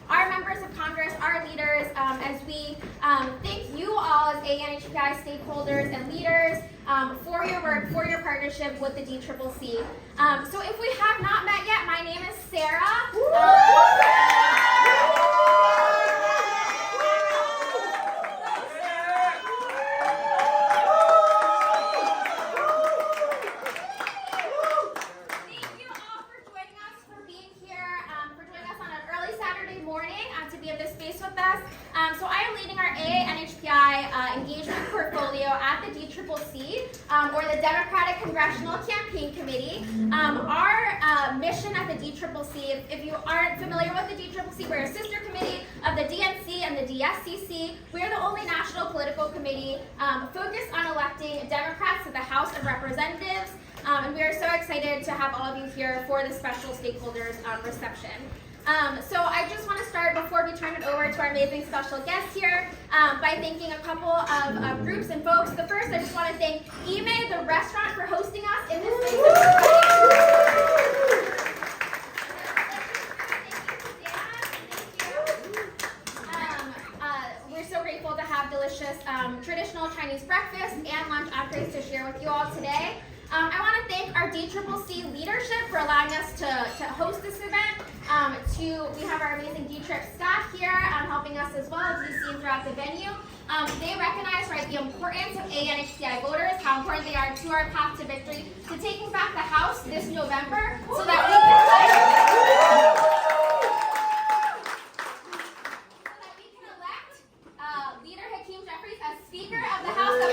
our members of Congress, our leaders, as we thank you all as ANHPI stakeholders and leaders for your work, for your partnership with the DCCC. So if we have not met yet, my name is Sarah. So I am leading our AANHPI engagement portfolio at the DCCC, or the Democratic Congressional Campaign Committee. Our mission at the DCCC, if you aren't familiar with the DCCC, we're a sister committee of the DNC and the DSCC. We are the only national political committee focused on electing Democrats to the House of Representatives. And we are so excited to have all of you here for the special stakeholders reception. So I just want to start, before we turn it over to our amazing special guests here, by thanking a couple of groups and folks. The first, I just want to thank Ime, the restaurant, for hosting us in this We're so grateful to have delicious traditional Chinese breakfast and lunch entrees to share with you all today. I want to thank our DCCC leadership for allowing us to host this event. We have our amazing DTRIP staff here helping us as well, as you've seen throughout the venue. They recognize the importance of ANHPI voters, how important they are to our path to victory, to taking back the House this November, so that we can elect Leader Hakeem Jeffries as Speaker of the House of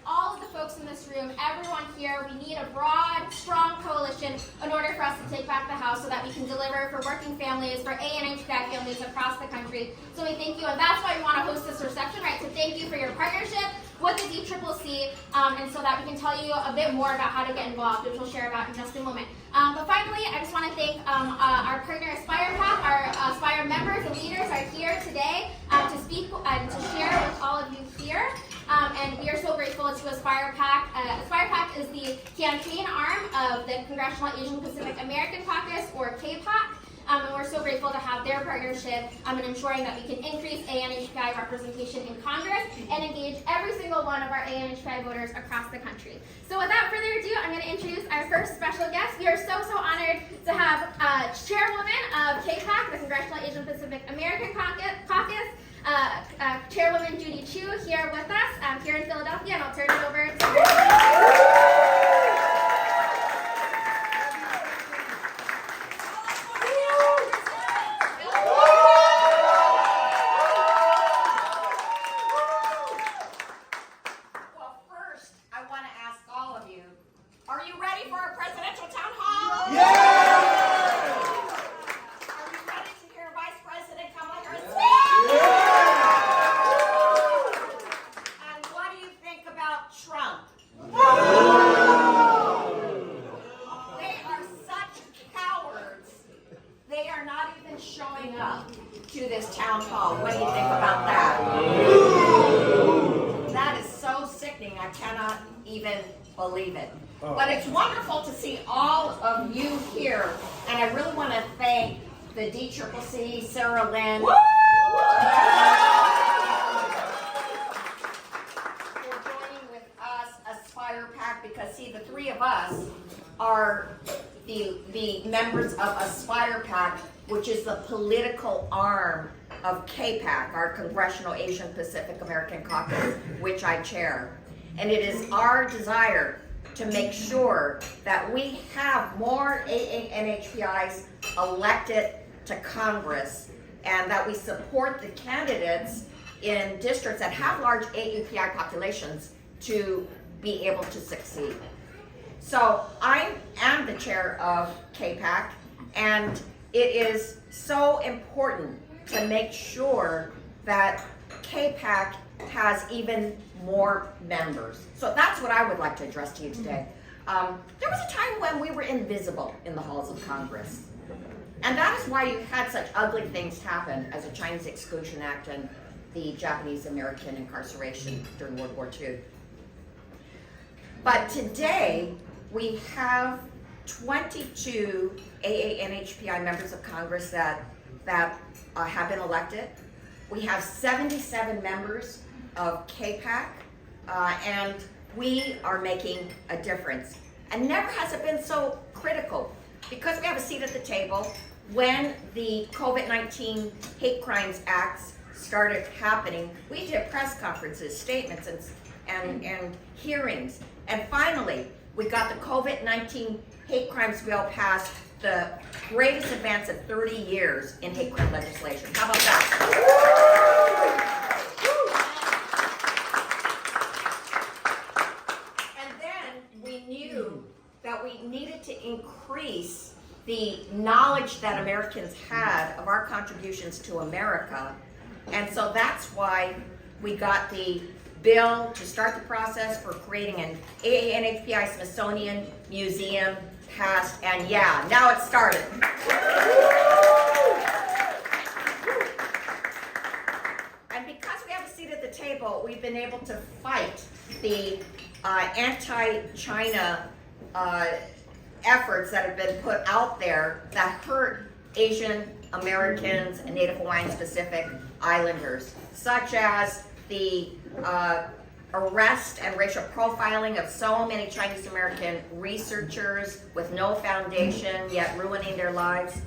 all of the folks in this room, everyone here. We need a broad, strong coalition in order for us to take back the House, so that we can deliver for working families, for ANHPI families across the country. So we thank you, and that's why we want to host this reception, to thank you for your partnership with the DCCC, and so that we can tell you a bit more about how to get involved, which we'll share about in just a moment. But finally, I just want to thank our partner Aspire PAC. Our Aspire members and leaders are here today to speak and to share with all of you here. And we are so grateful to Aspire PAC. Aspire PAC is the campaign arm of the Congressional Asian Pacific American Caucus, or KPAC. And we're so grateful to have their partnership in ensuring that we can increase ANHPI representation in Congress and engage every single one of our ANHPI voters across the country. So without further ado, I'm going to introduce our first special guest. We are so honored to have Chairwoman of KPAC, the Congressional Asian Pacific American Caucus, Chairwoman Judy Chu, here with us here in Philadelphia, and I'll turn it over to her. But it's wonderful to see all of you here, and I really want to thank the DCCC, Sarah Lynn, for joining with us, Aspire PAC, because see, the three of us are the members of Aspire PAC, which is the political arm of KPAC, our Congressional Asian Pacific American Caucus, which I chair. And it is our desire to make sure that we have more AANHPIs elected to Congress, and that we support the candidates in districts that have large AAPI populations to be able to succeed. So I am the chair of KPAC, and it is so important to make sure that KPAC has even more members. So that's what I would like to address to you today. There was a time when we were invisible in the halls of Congress. And that is why you had such ugly things happen as the Chinese Exclusion Act and the Japanese American incarceration during World War II. But today, we have 22 AANHPI members of Congress that have been elected. We have 77 members of KPAC, and we are making a difference. And never has it been so critical, because we have a seat at the table. When the COVID-19 Hate Crimes Acts started happening, we did press conferences, statements, and hearings. And finally, we got the COVID-19 Hate Crimes Bill passed, the greatest advance of 30 years in hate crime legislation. How about that? And then we knew that we needed to increase the knowledge that Americans had of our contributions to America. And so that's why we got the bill to start the process for creating an AANHPI Smithsonian Museum passed, and yeah, now it's started. And because we have a seat at the table, we've been able to fight the anti-China efforts that have been put out there that hurt Asian Americans and Native Hawaiian Pacific Islanders, such as the arrest and racial profiling of so many Chinese American researchers with no foundation yet ruining their lives,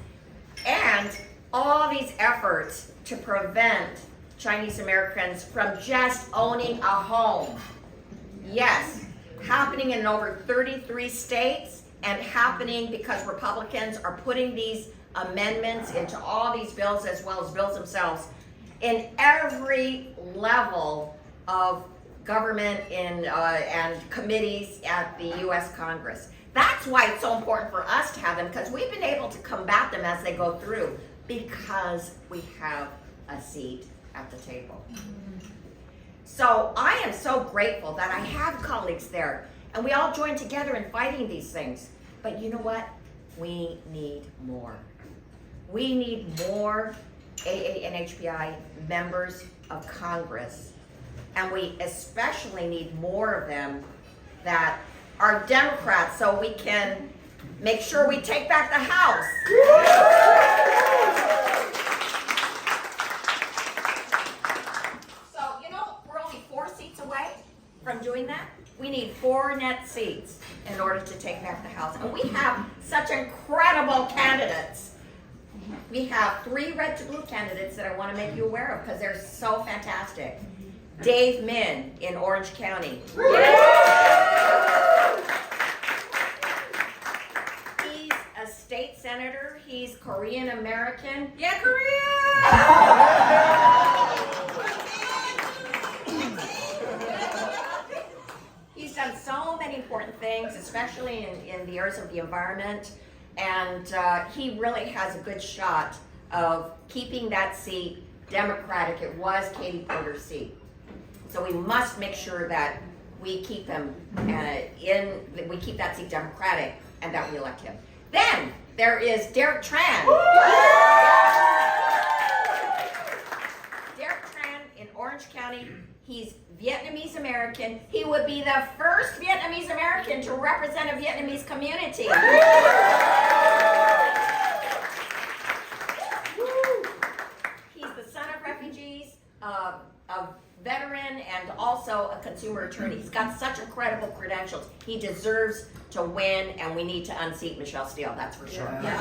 and all these efforts to prevent Chinese Americans from just owning a home. Yes, happening in over 33 states, and happening because Republicans are putting these amendments into all these bills, as well as bills themselves, in every level of government and committees at the U.S. Congress. That's why it's so important for us to have them, because we've been able to combat them as they go through, because we have a seat at the table. So I am so grateful that I have colleagues there, and we all join together in fighting these things. But you know what? We need more. We need more AANHPI members of Congress, and we especially need more of them that are Democrats, so we can make sure we take back the House. So, you know, we're only 4 seats away from doing that. We need 4 net seats in order to take back the House. And we have such incredible candidates. We have 3 red to blue candidates that I want to make you aware of, because they're so fantastic. Dave Min in Orange County. He's a state senator. He's Korean American. Yeah, Korea! He's done so many important things, especially in the areas of the environment. And he really has a good shot of keeping that seat Democratic. It was Katie Porter's seat. So we must make sure that we keep him we keep that seat Democratic, and that we elect him. Then there is Derek Tran. Derek Tran in Orange County. He's Vietnamese American. He would be the first Vietnamese American to represent a Vietnamese community. He's the son of refugees, a veteran, and also a consumer attorney. He's got such incredible credentials. He deserves to win, and we need to unseat Michelle Steele, that's for sure. Yeah.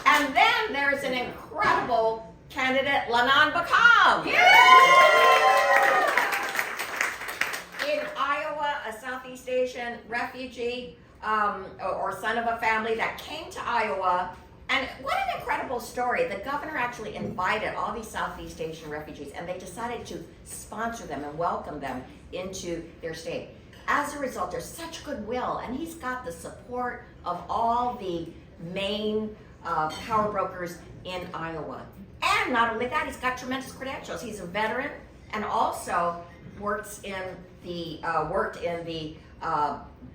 And then there's an incredible candidate, Lanan Bakam. In Iowa, a Southeast Asian refugee or son of a family that came to Iowa. And what an incredible story. The governor actually invited all these Southeast Asian refugees, and they decided to sponsor them and welcome them into their state. As a result, there's such goodwill, and he's got the support of all the main power brokers in Iowa. And not only that, he's got tremendous credentials. He's a veteran, and also worked in the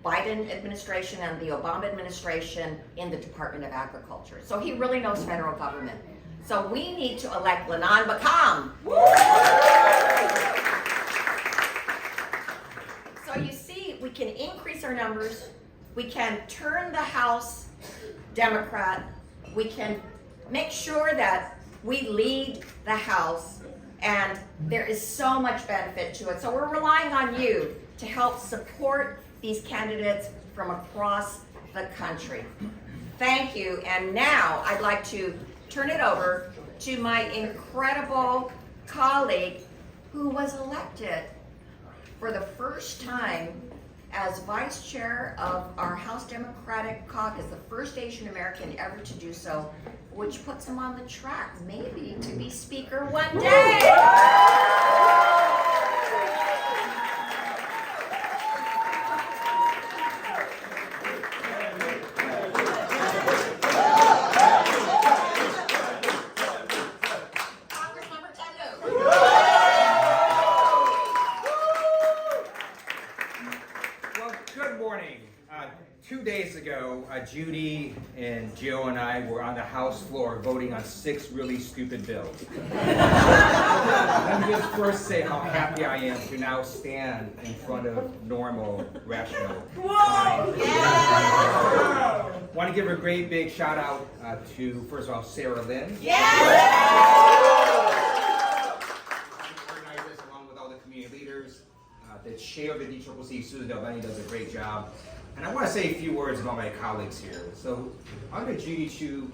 Biden administration and the Obama administration in the Department of Agriculture. So he really knows federal government. So we need to elect Lanan Bakam. So you see, we can increase our numbers, we can turn the House Democrat, we can make sure that we lead the House, and there is so much benefit to it. So we're relying on you to help support these candidates from across the country. Thank you, and now I'd like to turn it over to my incredible colleague who was elected for the first time as vice chair of our House Democratic Caucus, the first Asian American ever to do so, which puts him on the track, maybe, to be speaker one day. Judy and Jill and I were on the House floor voting on 6 really stupid bills. Let me just first say how happy I am to now stand in front of normal, rational, kind. Yeah. Want to give a great big shout out to, first of all, Sarah Lynn. Organizers, along with all the community leaders. The chair of the DCCC, Susan Delveni, does a great job. And I want to say a few words about my colleagues here. So, under Judy Chu's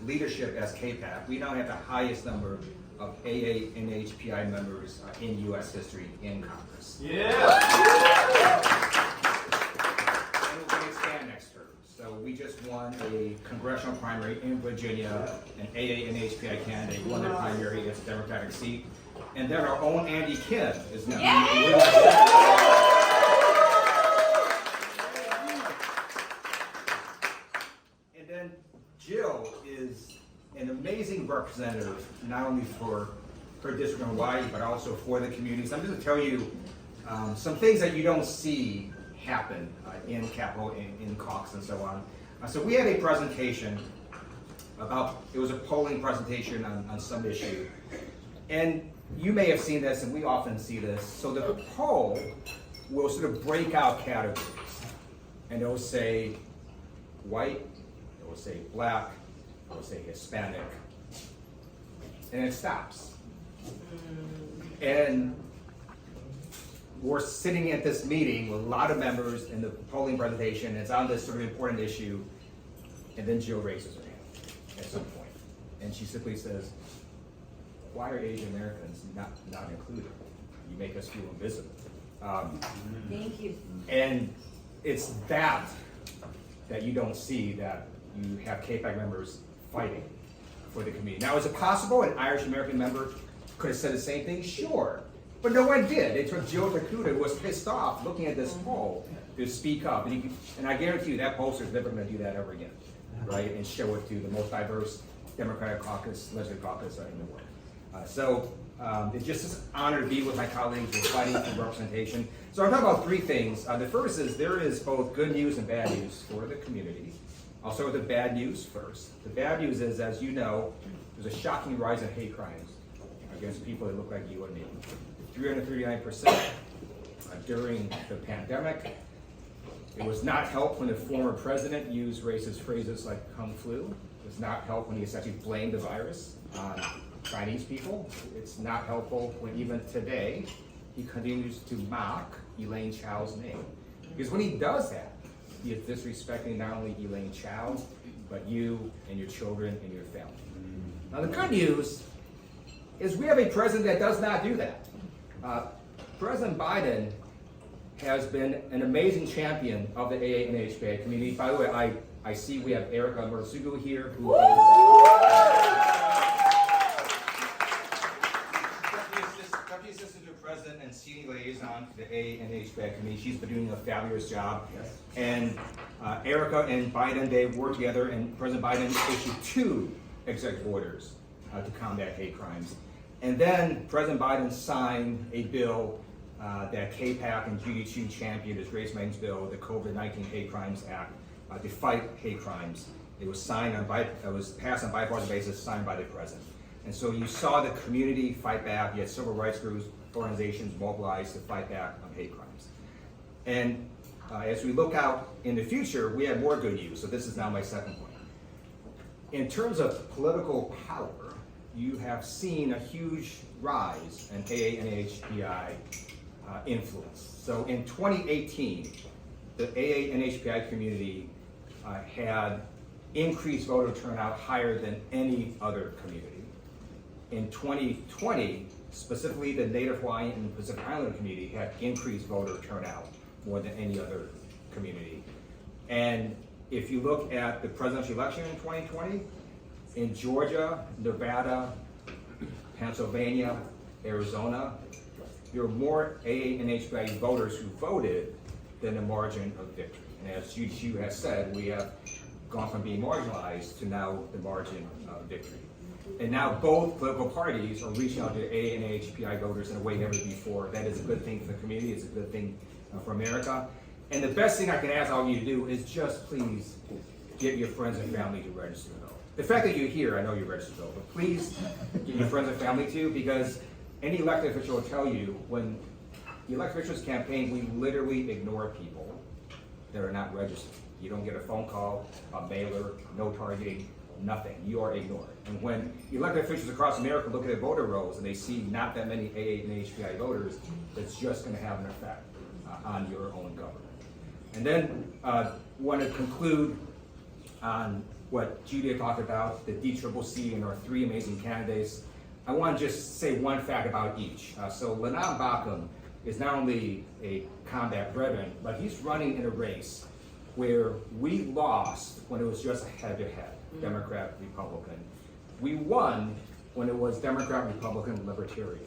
leadership as KPAC, we now have the highest number of AA and HPI members in U.S. history in Congress. Yeah! And we're going to expand next term. So, we just won a congressional primary in Virginia. An AA and HPI candidate won their primary. It's a Democratic seat. And then our own Andy Kim is now Jill is an amazing representative, not only for her district in Hawaii, but also for the communities. I'm just going to tell you some things that you don't see happen in Capitol, in caucus, and so on. So we had a presentation about, it was a polling presentation on some issue. And you may have seen this, and we often see this. So the poll will sort of break out categories. And it'll say white, it will say black, it will say Hispanic, and it stops. And we're sitting at this meeting with a lot of members in the polling presentation. It's on this sort of important issue, and then Jill raises her hand at some point, and she simply says, "Why are Asian Americans not included? You make us feel invisible." Thank you. And it's that you don't see, that you have KPAC members fighting for the community. Now, is it possible an Irish American member could have said the same thing? Sure. But no one did. It took Jill Takuda, who was pissed off looking at this poll, to speak up. And I guarantee you that pollster is never going to do that ever again, right? And show it to the most diverse Democratic caucus, legislative caucus in the world. It's just an honor to be with my colleagues. We're fighting for representation. So I'll talk about 3 things. The first is there is both good news and bad news for the community. I'll start with the bad news first. The bad news is, as you know, there's a shocking rise in hate crimes against people that look like you and me. 339% during the pandemic. It was not helped when the former president used racist phrases like Kung Flu. It was not helped when he essentially blamed the virus on Chinese people. It's not helpful when even today he continues to mock Elaine Chao's name. Because when he does that, he is disrespecting not only Elaine Chao, but you and your children and your family. Now the good news is we have a president that does not do that. President Biden has been an amazing champion of the AA and HPA community. By the way, I see we have Erica Murasugu here, who is Deputy Assistant to President and Senior Liaison to the AA and HPA committee. She's been doing a fabulous job. Yes. And Erica and Biden, they worked together, and President Biden issued 2 executive orders to combat hate crimes. And then President Biden signed a bill that KPAC and Judy Chu championed, his Race Maintenance Bill, the COVID-19 Hate Crimes Act, to fight hate crimes. It was passed on bipartisan basis, signed by the president. And so you saw the community fight back. You had civil rights groups, organizations mobilized to fight back on hate crimes. And as we look out in the future, we have more good news. So this is now my second point. In terms of political power, you have seen a huge rise in AA and HPI influence. So in 2018, the AA and HPI community had increased voter turnout higher than any other community. In 2020, specifically the Native Hawaiian and Pacific Islander community had increased voter turnout more than any other community. And if you look at the presidential election in 2020, in Georgia, Nevada, Pennsylvania, Arizona, there were more AA and HPI voters who voted than the margin of victory. And as Chu has said, we have gone from being marginalized to now the margin of victory. And now both political parties are reaching out to AA and HPI voters in a way never before. That is a good thing for the community, it's a good thing for America. And the best thing I can ask all of you to do is just please get your friends and family to register to vote. The fact that you're here, I know you're registered to vote, but please get your friends and family to, because any elected official will tell you when the elected officials campaign, we literally ignore people that are not registered. You don't get a phone call, a mailer, no targeting, nothing. You are ignored. And when elected officials across America look at their voter rolls and they see not that many AA and HPI voters, it's just going to have an effect on your own government. And then want to conclude on what Judy talked about, the DCCC and our three amazing candidates. I want to just say one fact about each. So Lanam Bakum is not only a combat veteran, but he's running in a race where we lost when it was just a head-to-head, Democrat, Republican. We won when it was Democrat, Republican, Libertarian.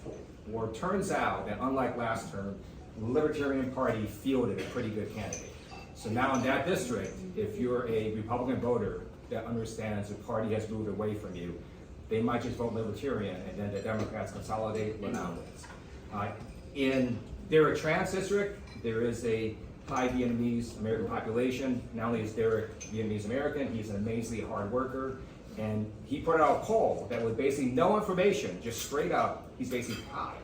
Well, it turns out that unlike last term, the Libertarian Party fielded a pretty good candidate. So now in that district, if you're a Republican voter that understands the party has moved away from you, they might just vote Libertarian, and then the Democrats consolidate, Lanam wins. In Derek Tran's district, there is a high Vietnamese American population. Not only is Derek Vietnamese American, he's an amazingly hard worker, and he put out a poll that was basically no information, just straight up, he's basically tied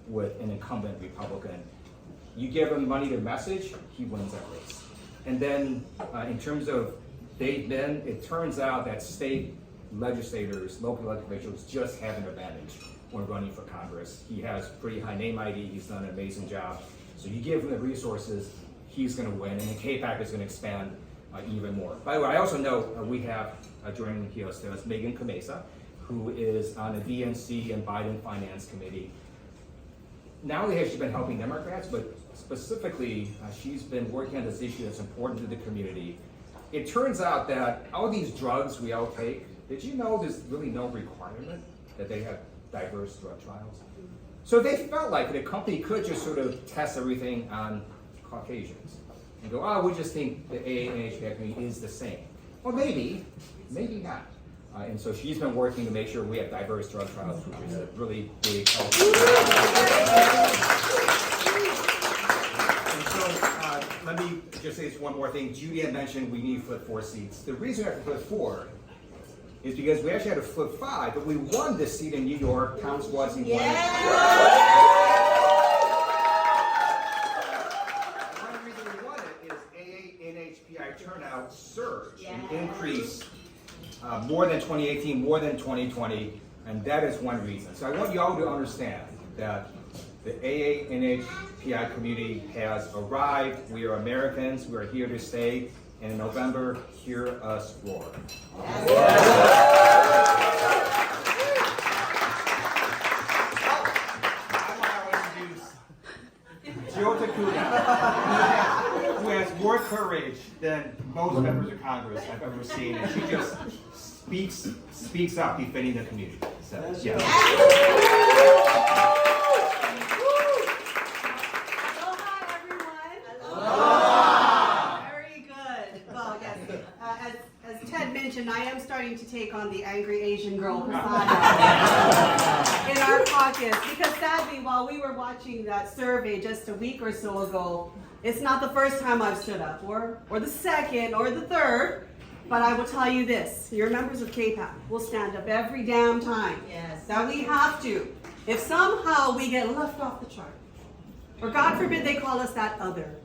with an incumbent Republican. You give him money to message, he wins that race. And then in terms of Dave Ben, it turns out that state legislators, local elected officials just have an advantage when running for Congress. He has pretty high name ID, he's done an amazing job. So you give him the resources, he's gonna win, and then KPAC is gonna expand even more. By the way, I also know we have joining us Megan Kamesa, who is on the DNC and Biden Finance Committee. Not only has she been helping Democrats, but specifically, she's been working on this issue that's important to the community. It turns out that all these drugs we all take, did you know there's really no requirement that they have diverse drug trials? So they felt like the company could just sort of test everything on Caucasians and go, oh, we just think the AA and HPI community is the same. Well, maybe not. And so she's been working to make sure we have diverse drug trials, which is a really big help. And so let me just say this one more thing. Judy had mentioned we need to flip 4 seats. The reason we have to flip 4 is because we actually had to flip 5, but we won this seat in New York. Tom Swazi won. One reason we won it is AA and HPI turnout surged and increased more than 2018, more than 2020, and that is one reason. So I want you all to understand that the AA and HPI community has arrived. We are Americans. We are here to stay. And in November, hear us roar. I want to introduce Joe Takuda, who has more courage than most members of Congress I've ever seen, and she just speaks up defending the community. So, yeah. Aloha, everyone. Aloha. Very good. Well, yes, as Ted mentioned, I am starting to take on the angry Asian girl persona in our caucus, because sadly, while we were watching that survey just a week or so ago, it's not the first time I've stood up, or the second, or the third. But I will tell you this, your members of KPAC will stand up every damn time that we have to. If somehow we get left off the chart, Or God forbid they call us that other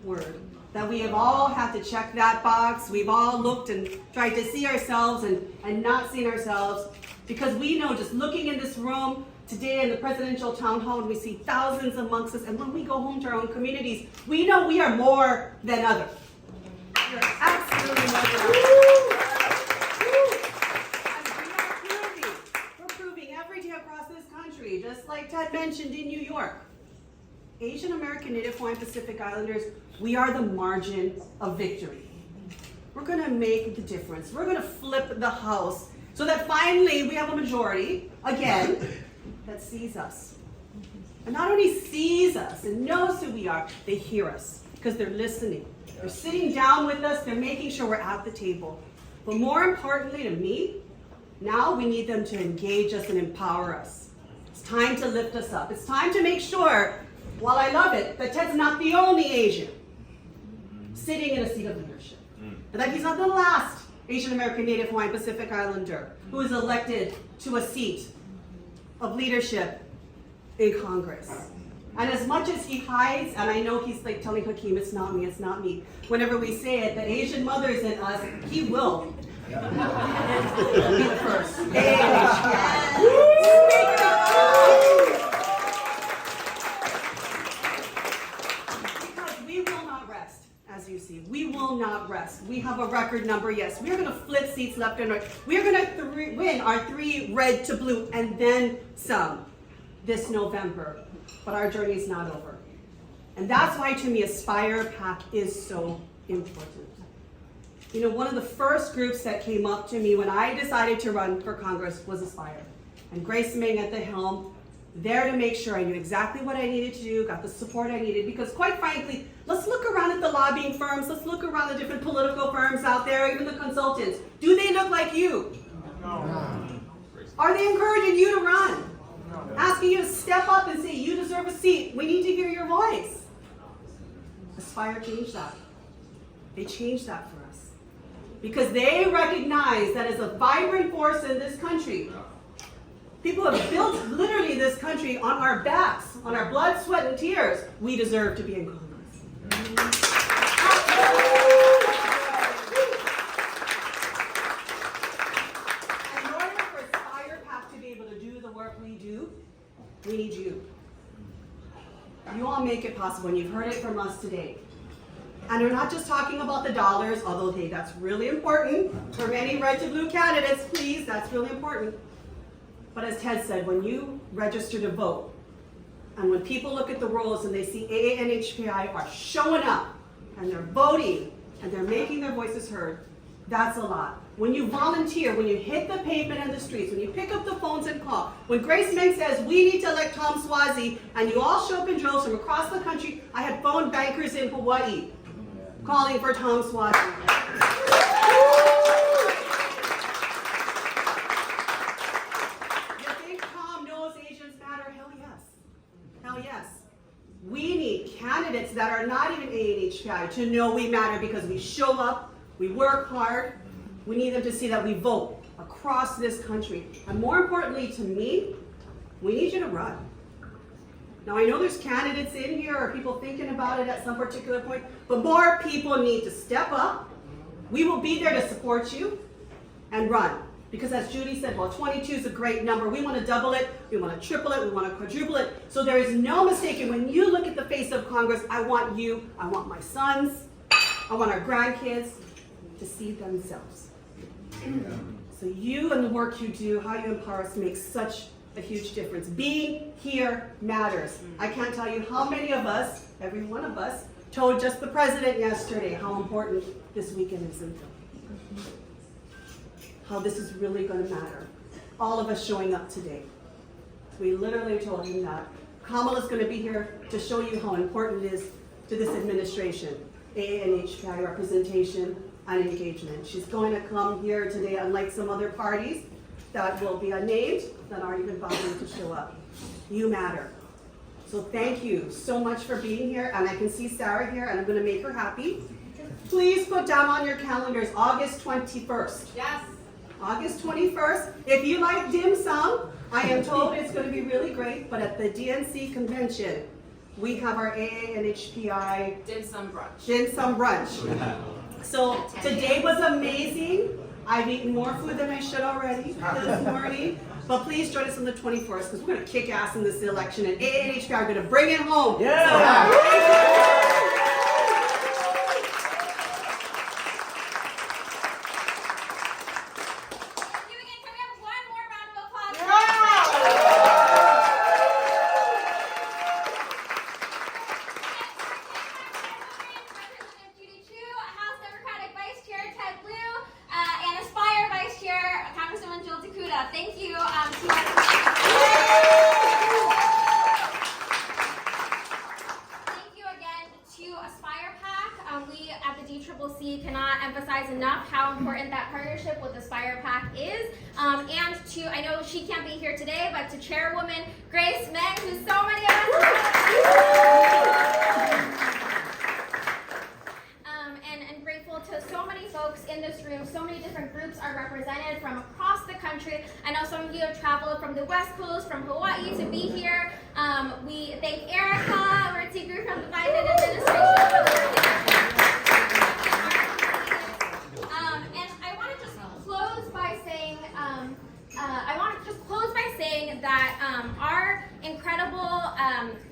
word. That we have all had to check that box. We've all looked and tried to see ourselves and not seen ourselves. Because we know, just looking in this room today in the presidential town hall, and we see thousands amongst us, and when we go home to our own communities, we know we are more than other. You're absolutely more than other. We're proving every day across this country, just like Ted mentioned in New York. Asian American, Native Hawaiian, Pacific Islanders, we are the margin of victory. We're going to make the difference. We're going to flip the house so that finally we have a majority, again, that sees us. And not only sees us and knows who we are, they hear us because they're listening. They're sitting down with us. They're making sure we're at the table. But more importantly to me, now we need them to engage us and empower us. It's time to lift us up. It's time to make sure, while I love it, that Ted's not the only Asian sitting in a seat of leadership. And that he's not the last Asian American, Native Hawaiian, Pacific Islander who is elected to a seat of leadership in Congress. And as much as he hides, and I know he's like telling Hakeem, it's not me, whenever we say it, the Asian mothers in us, he will be the first. Because we will not rest, as you see. We will not rest. We have a record number, yes. We are going to flip seats left and right. We are going to win our 3 red to blue and then some this November. But our journey is not over. And that's why, to me, Aspire PAC is so important. You know, one of the first groups that came up to me when I decided to run for Congress was Aspire. And Grace Ming at the helm, there to make sure I knew exactly what I needed to do, got the support I needed, because quite frankly, let's look around at the lobbying firms, let's look around the different political firms out there, even the consultants. Do they look like you? No. Are they encouraging you to run? Asking you to step up and say, you deserve a seat. We need to hear your voice. Aspire changed that. They changed that for us. Because they recognize that as a vibrant force in this country, people have built literally this country on our backs, on our blood, sweat, and tears. We deserve to be in Congress. We need you. You all make it possible, and you've heard it from us today. And we're not just talking about the dollars, although, hey, that's really important. For many red to blue candidates, please, that's really important. But as Ted said, when you register to vote, and when people look at the rolls and they see AA and HPI are showing up, and they're voting, and they're making their voices heard, that's a lot. When you volunteer, when you hit the pavement and the streets, when you pick up the phones and call, when Grace Ming says, we need to elect Tom Swazi, and you all show up in droves from across the country, I had phone bankers in Hawaii calling for Tom Swazi. You think Tom knows Asians matter? Hell yes. Hell yes. We need candidates that are not even AA and HPI to know we matter because we show up, we work hard. We need them to see that we vote across this country. And more importantly to me, we need you to run. Now I know there's candidates in here or people thinking about it at some particular point, but more people need to step up. We will be there to support you and run. Because as Judy said, well, 22 is a great number. We want to double it, we want to triple it, we want to quadruple it. So there is no mistaking, when you look at the face of Congress, I want you, I want my sons, I want our grandkids to see themselves. So you and the work you do, how you empower us makes such a huge difference. Being here matters. I can't tell you how many of us, every one of us, told just the president yesterday how important this weekend is in Philly. How this is really going to matter. All of us showing up today. We literally told him that. Kamala's going to be here to show you how important it is to this administration. AA and HPI representation and engagement. She's going to come here today, unlike some other parties that will be unnamed, that aren't even bothering to show up. You matter. So thank you so much for being here, and I can see Sarah here, and I'm going to make her happy. Please put down on your calendars August 21st. Yes. August 21st. If you like dim sum, I am told it's going to be really great, but at the DNC convention, we have our AA and HPI Dim sum brunch. dim sum brunch. So today was amazing. I've eaten more food than I should already this morning. But please join us on the 24th because we're going to kick ass in this election, and AA and HPI are going to bring it home. Yeah. Thank you. Thank you again to Aspire PAC. We at the DCCC cannot emphasize enough how important that partnership with Aspire PAC is. And to, I know she can't be here today, but to Chairwoman Grace Meng, who so many of us and grateful to so many folks in this room. So many different groups are represented from across the country. I know some of you have traveled from the West Coast, from Hawaii to be here. We thank Erica, Mertzi Group from the Biden administration for the work that and I want to just close by saying, that our incredible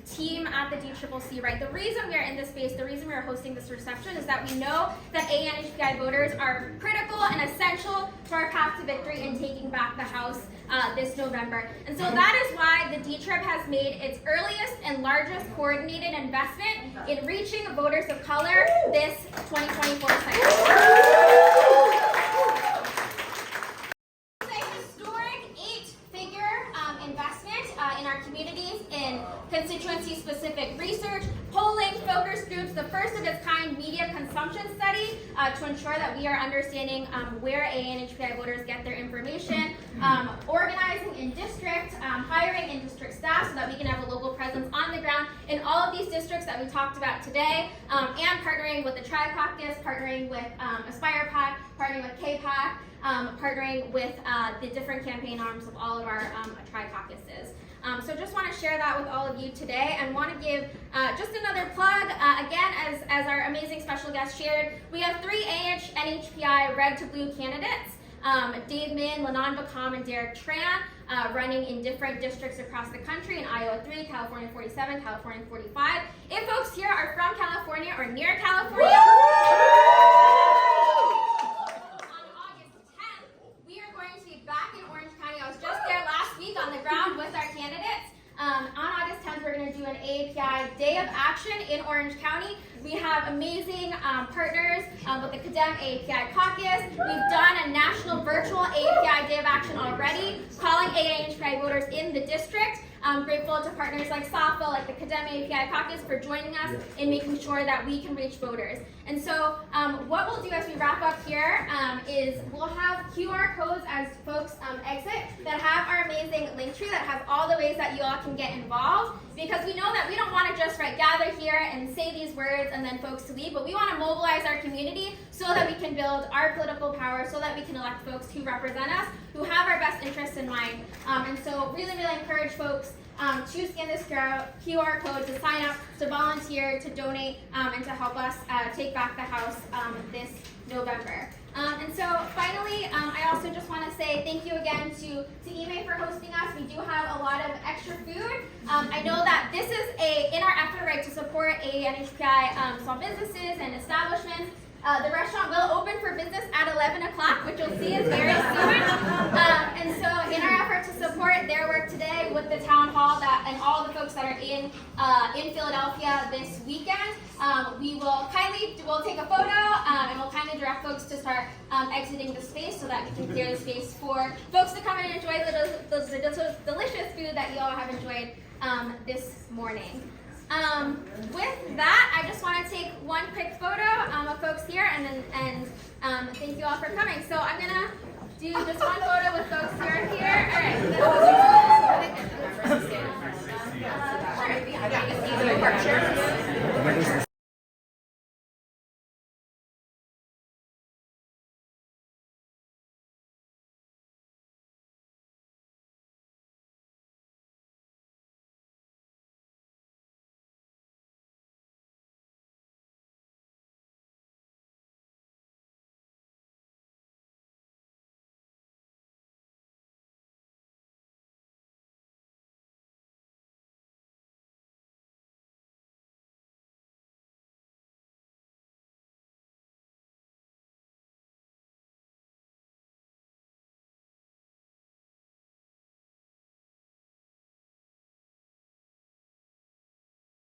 team at the DCCC, right? The reason we are in this space, the reason we are hosting this reception is that we know that AA and HPI voters are critical and essential to our path to victory in taking back the House this November. And so that is why the DTRIP has made its earliest and largest coordinated investment in reaching voters of color this 2024 cycle. In our communities in constituency-specific research, polling, focus groups, the first of its kind media consumption study to ensure that we are understanding where AA and HPI voters get their information, organizing in district, hiring in district staff so that we can have a local presence on the ground in all of these districts that we talked about today, and partnering with the Tri Caucus, partnering with Aspire PAC, partnering with KPAC, partnering with the different campaign arms of all of our Tri Caucuses. So just want to share that with all of you today, and want to give just another plug. Again, as our amazing special guest shared, we have 3 AH and HPI red to blue candidates. Dave Min, Lanon Bakam, and Derek Tran, running in different districts across the country in Iowa 3, California 47, California 45. If folks here are from California or near California, on the ground with our candidates. On August 10th, we're going to do an AAPI Day of Action in Orange County. We have amazing partners with the CADEM AAPI Caucus. We've done a national virtual AAPI Day of Action already, calling AA and HPI voters in the district. I'm grateful to partners like SAFA, like the CADEM AAPI Caucus, for joining us in making sure that we can reach voters. And so what we'll do as we wrap up here is we'll have QR codes as folks exit that have our amazing link tree that has all the ways that you all can get involved, because we know that we don't want to just gather here and say these words and then folks to leave, but we want to mobilize our community so that we can build our political power, so that we can elect folks who represent us, who have our best interests in mind. And so really encourage folks to scan this QR code, to sign up, to volunteer, to donate, and to help us take back the House this November. And so finally, I also just want to say thank you again to Ime for hosting us. We do have a lot of extra food. I know that this is in our effort, to support AA and HPI small businesses and establishments. The restaurant will open for business at 11 o'clock, which you'll see is very soon. And so in our effort to support their work today with the town hall and all the folks that are in Philadelphia this weekend, we'll take a photo and we'll kindly direct folks to start exiting the space so that we can clear the space for folks to come and enjoy those delicious food that you all have enjoyed this morning. With that, I just want to take one quick photo of folks here, and thank you all for coming. So I'm gonna do just one photo with folks who are here. All right.